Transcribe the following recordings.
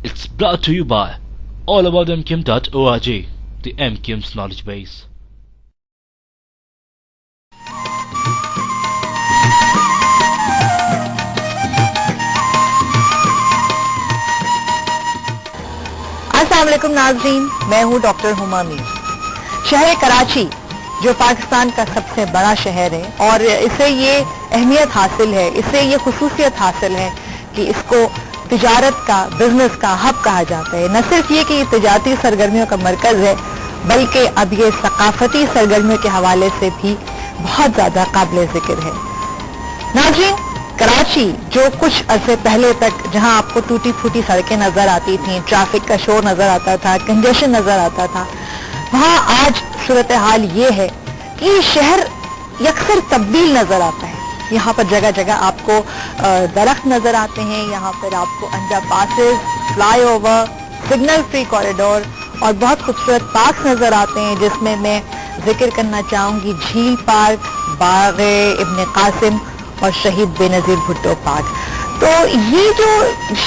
It's brought to you by allaboutmqm.org, the MQM's knowledge base. अस्सलाम वालेकुम नाज़रीन, मैं हूँ डॉक्टर हुमा मीर। शहर कराची जो पाकिस्तान का सबसे बड़ा शहर है और इसे ये अहमियत हासिल है, इसे ये खुसूसियत हासिल है कि इसको तिजारत का, बिजनेस का हब कहा जाता है। न सिर्फ ये कि ये तिजारती सरगर्मियों का मरकज है, बल्कि अब ये सकाफती सरगर्मियों के हवाले से भी बहुत ज़्यादा काबिल जिक्र है। नाज़रीन, कराची जो कुछ अरसे पहले तक जहां आपको टूटी फूटी सड़कें नजर आती थीं, ट्रैफिक का शोर नजर आता था, कंजेशन नजर आता था, वहां आज सूरत हाल ये है कि ये शहर यकसर तब्दील नजर आता है। यहाँ पर जगह जगह आपको दरख्त नजर आते हैं, यहाँ पर आपको under passes, fly over, signal free corridor और बहुत खूबसूरत पार्क नजर आते हैं, जिसमें मैं जिक्र करना चाहूंगी झील पार्क, बाग इब्न कासिम और शहीद बेनजीर भुट्टो पार्क। तो ये जो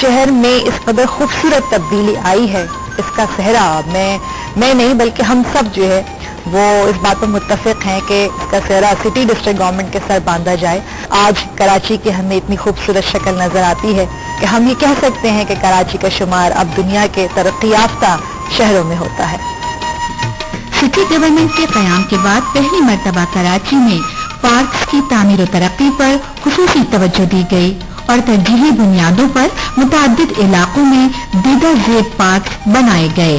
शहर में इस कदर खूबसूरत तब्दीली आई है, इसका सेहरा मैं नहीं बल्कि हम सब जो है वो इस बात पर मुत्तफिक हैं कि इसका सेहरा सिटी डिस्ट्रिक्ट गवर्नमेंट के सर बांधा जाए। आज कराची की हमें इतनी खूबसूरत शक्ल नजर आती है कि हम ये कह सकते हैं कि कराची का शुमार अब दुनिया के तरक्की याफ्ता शहरों में होता है। सिटी गवर्नमेंट के क़याम के बाद पहली मर्तबा कराची में पार्क्स की तामीर और तरक्की पर खुसूसी तवज्जो दी गई और तरजीही बुनियादों पर मुताद्दिद इलाकों में दीगर जेब पार्क बनाए गए।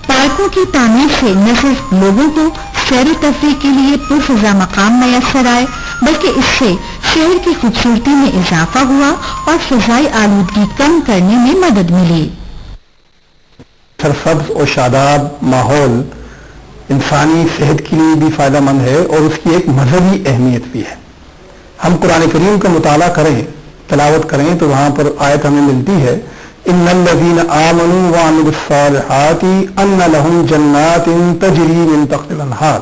पार्कों की तामीर से न सिर्फ लोगों को सैर तफरीह के लिए पुरफज़ा मकाम मैसर आए, बल्कि इससे शहर की खूबसूरती में इजाफा हुआ और फ़ज़ाई आलूदगी कम करने में मदद मिली। सरसब्ज और शादाब माहौल इंसानी सेहत के लिए भी फायदा मंद है और उसकी एक मजहबी अहमियत भी है। हम कुरान करीम का मुताला करें, तलावत करें तो वहां पर आयत हमें मिलती है, इन्नल्लज़ीना आमनू व अमिलुस्सालिहाति अन्न लहुम जन्नातिन तजरी मिन तहतिल अन्हार,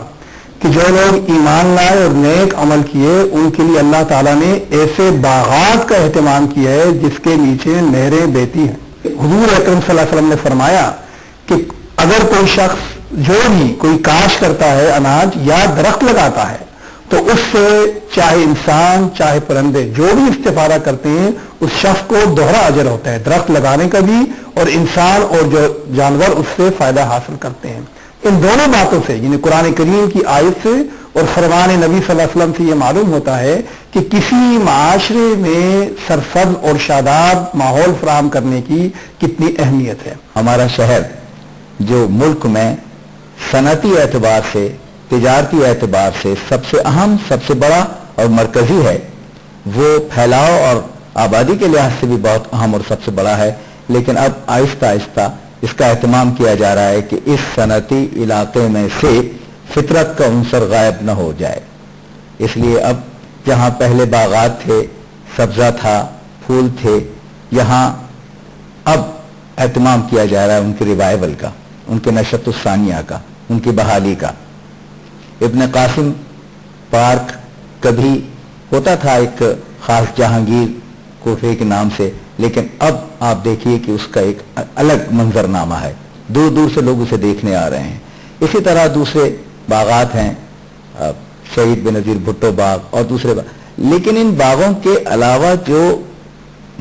कि जो लोग ईमान लाए और नेक अमल किए उनके लिए अल्लाह ताला ने ऐसे बागात का एहतमाम किया है जिसके नीचे नहरें बहती हैं। हुजूर अकरम सल्लल्लाहु अलैहि वसल्लम ने फरमाया कि अगर कोई शख्स जो भी कोई काश करता है, अनाज या दरख्त लगाता है, तो उससे चाहे इंसान चाहे परिंदे जो भी इस्तेफादा करते हैं उस शख्स को दोहरा अजर होता है, दरख्त लगाने का भी और इंसान और जो जानवर उससे फायदा हासिल करते हैं। इन दोनों बातों से यानी कुरान करीम की आयत से और फरमान नबी सल्लल्लाहु अलैहि वसल्लम से यह मालूम होता है कि किसी माशरे में सरसब्ज और शादाब माहौल फराहम करने की कितनी अहमियत है। हमारा शहर जो मुल्क में सनती एतबार से, तिजारती एतबार से सबसे अहम, सबसे बड़ा और मरकजी है, वो फैलाव और आबादी के लिहाज से भी बहुत अहम और सबसे बड़ा है। लेकिन अब आहिस्ता आहिस्ता इसका एहतमाम किया जा रहा है कि इस सनती इलाके में से फितरत का उनसर गायब न हो जाए। इसलिए अब जहाँ पहले बागात थे, सब्जा था, फूल थे, यहाँ अब एहतमाम किया जा रहा है उनके रिवाइवल का, उनके नशतुस्सानिया का, उनकी बहाली का। इब्न कासिम पार्क कभी होता था एक खास जहांगीर कोठे के नाम से, लेकिन अब आप देखिए कि उसका एक अलग मंजरनामा है, दूर दूर से लोग उसे देखने आ रहे हैं। इसी तरह दूसरे बागात हैं, शहीद बेनजीर भुट्टो बाग और दूसरे बाग, लेकिन इन बागों के अलावा जो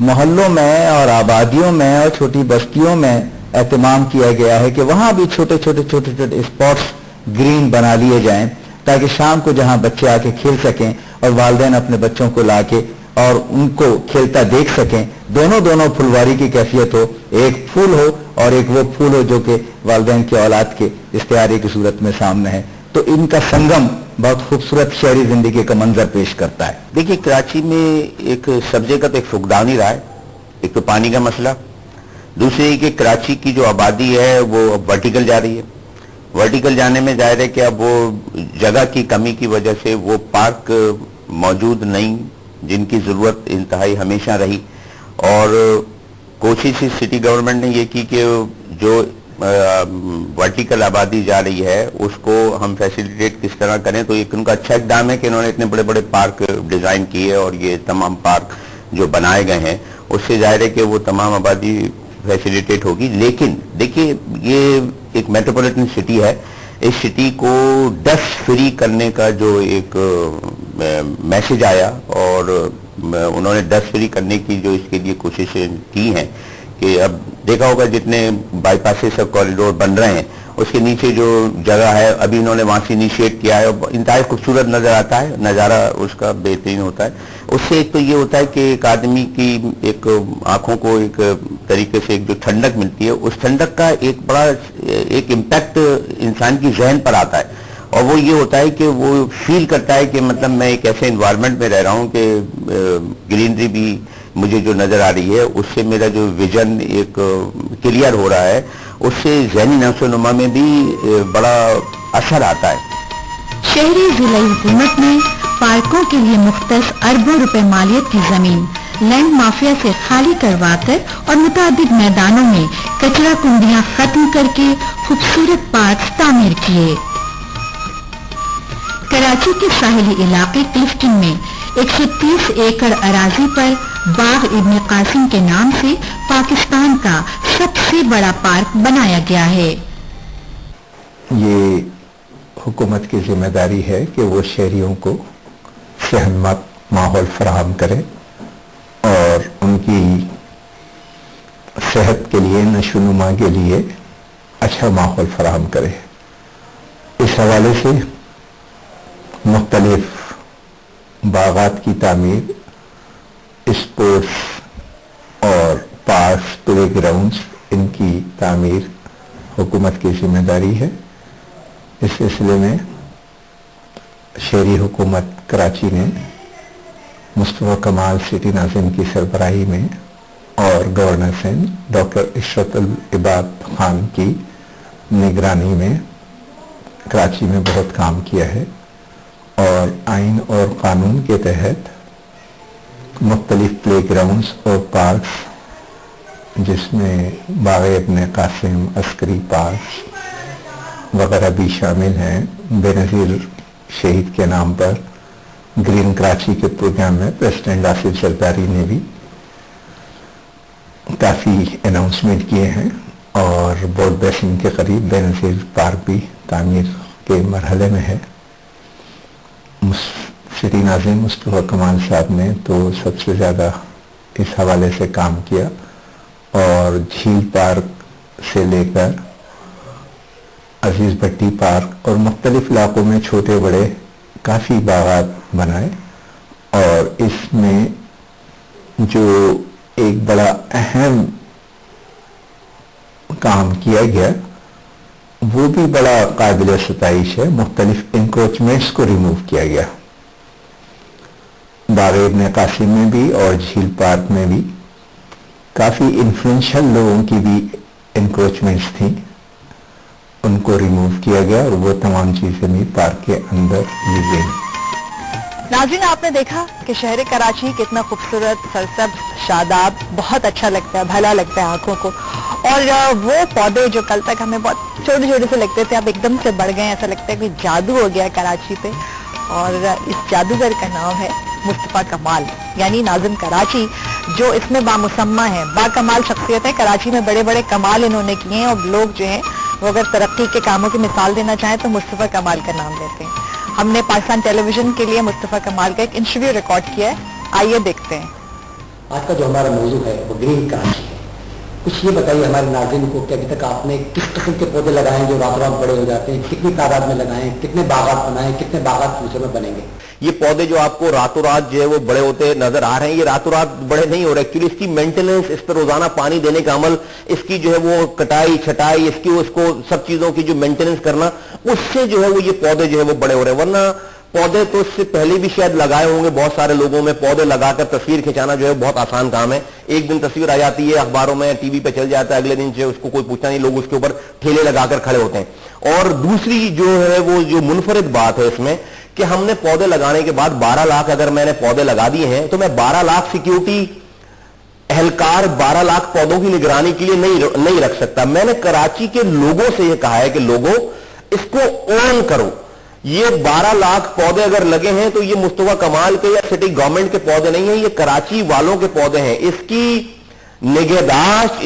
मोहल्लों में और आबादियों में और छोटी बस्तियों में एहतमाम किया गया है कि वहां भी छोटे छोटे स्पॉट्स ग्रीन बना लिए जाएं, ताकि शाम को जहां बच्चे आके खेल सकें और वालिदैन अपने बच्चों को लाके और उनको खेलता देख सकें। दोनों फुलवारी की कैफियत हो, एक फूल हो और एक वो फूल हो जो कि वालिदैन की औलाद के इस्तियारे की सूरत में सामने है। तो इनका संगम बहुत खूबसूरत शहरी जिंदगी का मंजर पेश करता है। देखिए, कराची में एक सब जगह तो एक फुकदान ही रहा है। एक तो पानी का मसला, दूसरी कि कराची की जो आबादी है वो वर्टिकल जा रही है। वर्टिकल जाने में जाहिर है कि अब वो जगह की कमी की वजह से वो पार्क मौजूद नहीं जिनकी ज़रूरत इंतहाई हमेशा रही, और कोशिश इस सिटी गवर्नमेंट ने ये की कि जो वर्टिकल आबादी जा रही है उसको हम फैसिलिटेट किस तरह करें। तो एक उनका अच्छा इक़दाम है कि इन्होंने इतने बड़े बड़े पार्क डिज़ाइन किए और ये तमाम पार्क जो बनाए गए हैं उससे जाहिर है कि वो तमाम आबादी फैसिलिटेट होगी। लेकिन देखिए ये एक मेट्रोपॉलिटन सिटी है, इस सिटी को डस्ट फ्री करने का जो एक मैसेज आया और उन्होंने डस्ट फ्री करने की जो इसके लिए कोशिशें की हैं कि अब देखा होगा जितने बाईपासेस और कॉरिडोर बन रहे हैं उसके नीचे जो जगह है अभी इन्होंने वहां से इनिशिएट किया है और इंतहाई खूबसूरत नजर आता है, नज़ारा उसका बेहतरीन होता है। उससे एक तो ये होता है कि एक आदमी की एक आंखों को एक तरीके से एक जो ठंडक मिलती है उस ठंडक का एक बड़ा एक इम्पैक्ट इंसान की जहन पर आता है और वो ये होता है कि वो फील करता है कि मतलब मैं एक ऐसे इन्वायरमेंट में रह रहा हूँ कि ग्रीनरी भी मुझे जो नजर आ रही है उससे मेरा जो विजन एक क्लियर हो रहा है, उससे ज़हनी नशोनुमा में भी बड़ा असर आता है। शहरी जिला हुकूमत ने पार्कों के लिए मुख्तस अरबों रुपए मालियत की जमीन लैंड माफिया से खाली करवाकर और मुताबिक मैदानों में कचरा कुंडियां खत्म करके खूबसूरत पार्क तामीर किए। कराची के साहिली इलाके क्लिफ्टन में 130 एकड़ अराजी पर बाग इब्न कासिम के नाम से पाकिस्तान का सबसे बड़ा पार्क बनाया गया है। ये हुकूमत की जिम्मेदारी है कि वो शहरियों को सेहतमंद माहौल फराहम करे और उनकी सेहत के लिए, नशोनुमा के लिए अच्छा माहौल फराहम करे। इस हवाले से मुख्तलिफ बागात की तामीर, स्पोर्ट्स और पार्क्स, प्ले ग्राउंड्स, इनकी तामीर हुकूमत की जिम्मेदारी है। इस सिलसिले में शहरी हुकूमत कराची ने मुस्तफा कमाल सिटी नाज़िम की सरबराही में और गवर्नर सिंध डॉक्टर इशरतुल इबाद खान की निगरानी में कराची में बहुत काम किया है और आइन और कानून के तहत मुख्तलिफ प्ले ग्राउंड्स और पार्क्स जिसमें बाग इब्न कासिम, अस्करी पार्क वगैरह भी शामिल हैं। बेनज़ीर शहीद के नाम पर ग्रीन कराची के प्रोग्राम में प्रेसिडेंट आसिफ जरदारी ने भी काफ़ी अनाउंसमेंट किए हैं और बोर्ड बेसिन के करीब बेनज़ीर पार्क भी तामीर के मरहले में है। सिटी नाज़िम मुस्तफा कमाल साहब ने तो सबसे ज़्यादा इस हवाले से काम किया और झील पार्क से लेकर अजीज भट्टी पार्क और मुख्तलिफ इलाकों में छोटे बड़े काफ़ी बागात बनाए और इसमें जो एक बड़ा अहम काम किया गया वो भी बड़ा काबिल सताइश है। मुख्तलिफ इंक्रोचमेंट्स को रिमूव किया गया। बाग इब्न कासिम में भी और झील पार्क में भी काफ़ी इन्फ्लुएंशियल लोगों की भी इंक्रोचमेंट्स थी, उनको रिमूव किया गया और वो तमाम चीज़ें भी पार्क के अंदर ली गई। नाज़रीन, आपने देखा कि शहर कराची कितना खूबसूरत, सरसब्ज, शादाब, बहुत अच्छा लगता है, भला लगता है आंखों को। और वो पौधे जो कल तक हमें बहुत छोटे छोटे से लगते थे अब एकदम से बढ़ गए, ऐसा लगता है कि जादू हो गया कराची पे। और इस जादूगर का नाम है मुस्तफा कमाल यानी नाज़िम कराची, जो इसमें बामुसम्मा है। बाकमाल शख्सियत है, कराची में बड़े बड़े कमाल इन्होंने किए हैं और लोग जो हैं वो अगर तरक्की के कामों की मिसाल देना चाहें तो मुस्तफा कमाल का नाम लेते हैं। हमने पाकिस्तान टेलीविजन के लिए मुस्तफा कमाल का एक इंटरव्यू रिकॉर्ड किया है, आइए देखते हैं। आज का जो हमारा मौजू है वो ग्रीन कराची है। कुछ ये बताइए हमारे नाज़रीन को कि अभी तक आपने किस किस्म के पौधे लगाए हैं जो रातों रात बड़े हो जाते हैं, कितनी तादाद में लगाए हैं, कितने बागात बनाए, कितने बागात फ्यूचर में बनेंगे? ये पौधे जो आपको रातों रात जो है वो बड़े होते नजर आ रहे हैं, ये रातों रात बड़े नहीं हो रहे। एक्चुअली इसकी मेंटेनेंस, इस पर रोजाना पानी देने का अमल, इसकी जो है वो कटाई छटाई, इसकी उसको सब चीजों की जो मेंटेनेंस करना, उससे जो है वो ये पौधे जो है वो बड़े हो रहे हैं। वरना पौधे तो इससे पहले भी शायद लगाए होंगे बहुत सारे लोगों में। पौधे लगाकर तस्वीर खिंचाना जो है बहुत आसान काम है। एक दिन तस्वीर आ जाती है अखबारों में, टीवी पे चल जाता है, अगले दिन जो उसको कोई पूछता नहीं, लोग उसके ऊपर ठेले लगाकर खड़े होते हैं। और दूसरी जो है वो जो मुनफरिद बात है इसमें कि हमने पौधे लगाने के बाद 12 लाख अगर मैंने पौधे लगा दिए हैं तो मैं 12 लाख सिक्योरिटी एहलकार 12 लाख पौधों की निगरानी के लिए नहीं रख सकता। मैंने कराची के लोगों से यह कहा है कि लोगों इसको ऑन करो। ये 12 लाख पौधे अगर लगे हैं तो ये मुस्तफा कमाल के या सिटी गवर्नमेंट के पौधे नहीं है, ये कराची वालों के पौधे हैं। इसकी निगहदाश्त